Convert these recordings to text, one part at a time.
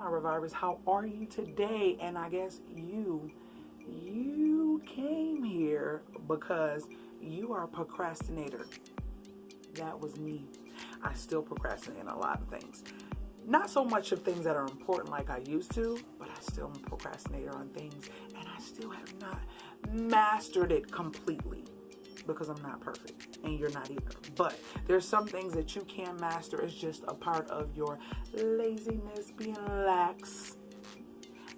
my revivers, how are you today? And I guess you came here because you are a procrastinator. That was me. I still procrastinate on a lot of things. Not so much of things that are important like I used to, but I still am a procrastinator on things, and I still have not mastered it completely because I'm not perfect and you're not either. But there's some things that you can master. It's just a part of your laziness, being lax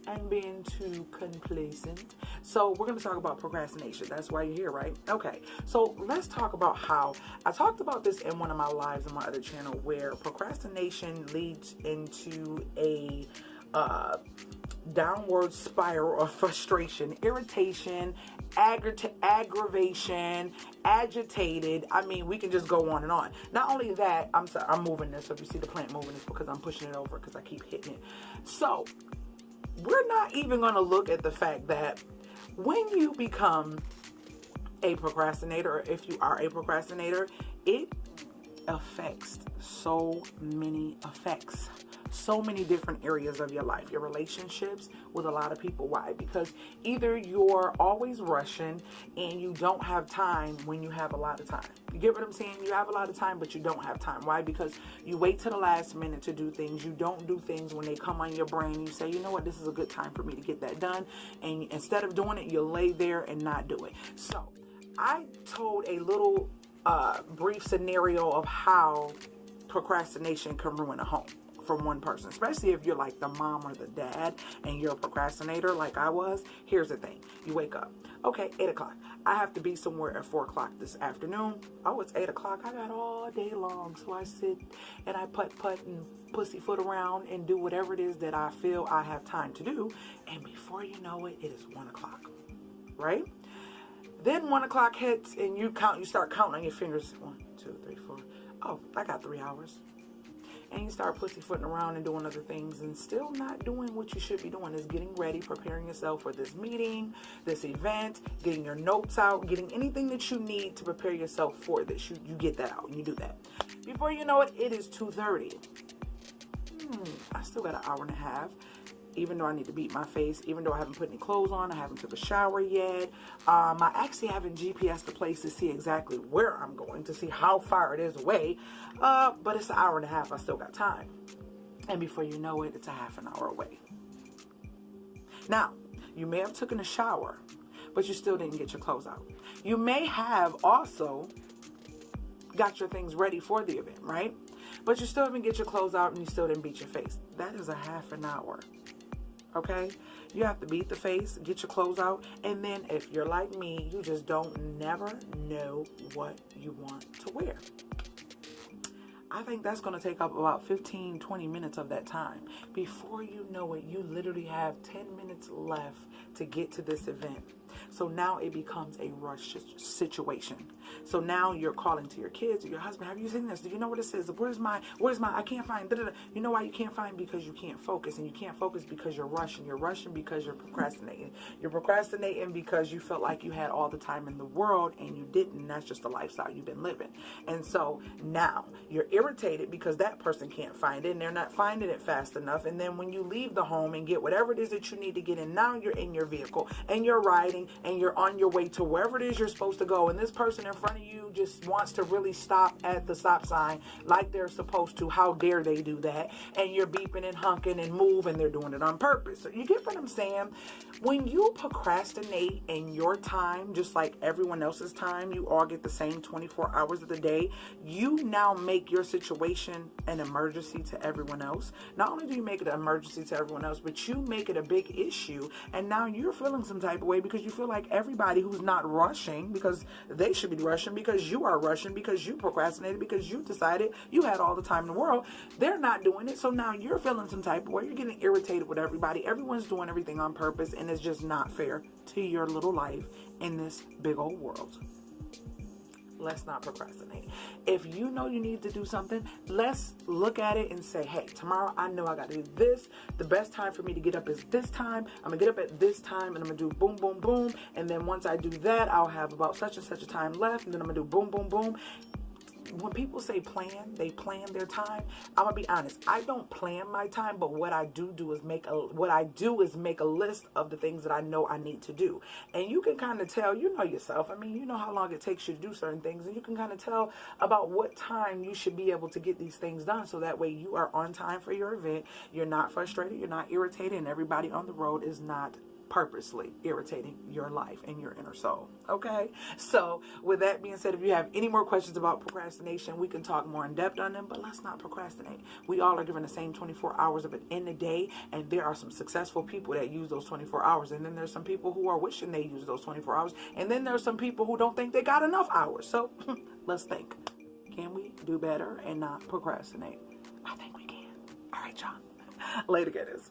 and being too complacent. So we're going to talk about procrastination. That's why you're here, right? Okay. So let's talk about how I talked about this in one of my lives on my other channel, where procrastination leads into a downward spiral of frustration, irritation, aggravation, agitated. I mean, we can just go on and on. Not only that, I'm moving this. So if you see the plant moving, it's because I'm pushing it over because I keep hitting it. So we're not even going to look at the fact that when you become a procrastinator, or if you are a procrastinator, it affects so many different areas of your life, your relationships with a lot of people. Why? Because either you're always rushing and you don't have time when you have a lot of time. You get what I'm saying? You have a lot of time, but you don't have time. Why? Because you wait to the last minute to do things. You don't do things when they come on your brain. You say, you know what, this is a good time for me to get that done. And instead of doing it, you lay there and not do it. So I told a little brief scenario of how procrastination can ruin a home from one person, especially if you're like the mom or the dad and you're a procrastinator like I was. Here's the thing. You wake up. Okay, 8 o'clock. I have to be somewhere at 4 o'clock this afternoon. Oh, it's 8 o'clock. I got all day long. So I sit and I putt and pussyfoot around and do whatever it is that I feel I have time to do. And before you know it, it is 1 o'clock, right? Then 1 o'clock hits and you start counting on your fingers. 1, 2, 3, 4. Oh, I got 3 hours. And you start pussyfooting around and doing other things and still not doing what you should be doing, is getting ready, preparing yourself for this meeting, this event, getting your notes out, getting anything that you need to prepare yourself for this. You get that out and you do that. Before you know it, it is 2:30. I still got an hour and a half. Even though I need to beat my face, even though I haven't put any clothes on, I haven't took a shower yet. I actually haven't GPS the place to see exactly where I'm going, to see how far it is away. But it's an hour and a half. I still got time. And before you know it, it's a half an hour away. Now, you may have taken a shower, but you still didn't get your clothes out. You may have also got your things ready for the event, right? But you still didn't get your clothes out and you still didn't beat your face. That is a half an hour. Okay, you have to beat the face, get your clothes out, and then if you're like me, you just never know what you want to wear. I think that's going to take up about 15-20 minutes of that time. Before you know it, you literally have 10 minutes left to get to this event. So now it becomes a rush situation. So now you're calling to your kids or your husband. Have you seen this? Do you know what it says? Where's my, I can't find, You know why you can't find? Because you can't focus. And you can't focus because you're rushing. You're rushing because you're procrastinating. You're procrastinating because you felt like you had all the time in the world and you didn't. And that's just the lifestyle you've been living. And so now you're irritated because that person can't find it and they're not finding it fast enough. And then when you leave the home and get whatever it is that you need to get in, now you're in your vehicle and you're riding and you're on your way to wherever it is you're supposed to go. And this person in front of you just wants to really stop at the stop sign like they're supposed to. How dare they do that? And you're beeping and honking and move, and they're doing it on purpose. So you get what I'm saying? When you procrastinate in your time, just like everyone else's time, you all get the same 24 hours of the day. You now make your situation an emergency to everyone else. Not only do you make it an emergency to everyone else, but you make it a big issue. And now you're feeling some type of way because you feel like everybody who's not rushing, because they should be rushing, because you are rushing, because you procrastinated, because you decided you had all the time in the world, they're not doing it. So now you're feeling some type of way. You're getting irritated with everybody. Everyone's doing everything on purpose, and it's just not fair to your little life in this big old world. Let's not procrastinate. If you know you need to do something, let's look at it and say, hey, tomorrow I know I got to do this. The best time for me to get up is this time. I'm going to get up at this time and I'm going to do boom, boom, boom. And then once I do that, I'll have about such and such a time left. And then I'm going to do boom, boom, boom. when people say plan, they plan their time. I'm gonna be honest. I don't plan my time, but what I do is make a list of the things that I know I need to do. And you can kind of tell, you know yourself. I mean, you know how long it takes you to do certain things, and you can kind of tell about what time you should be able to get these things done, so that way you are on time for your event. You're not frustrated, you're not irritated, and everybody on the road is not purposely irritating your life and your inner soul. Okay, so with that being said, if you have any more questions about procrastination, we can talk more in depth on them, but let's not procrastinate. We all are given the same 24 hours of it in a day, and there are some successful people that use those 24 hours, and then there's some people who are wishing they use those 24 hours, and then there's some people who don't think they got enough hours. So let's think. Can we do better and not procrastinate? I think we can. All right, y'all. Later, getters.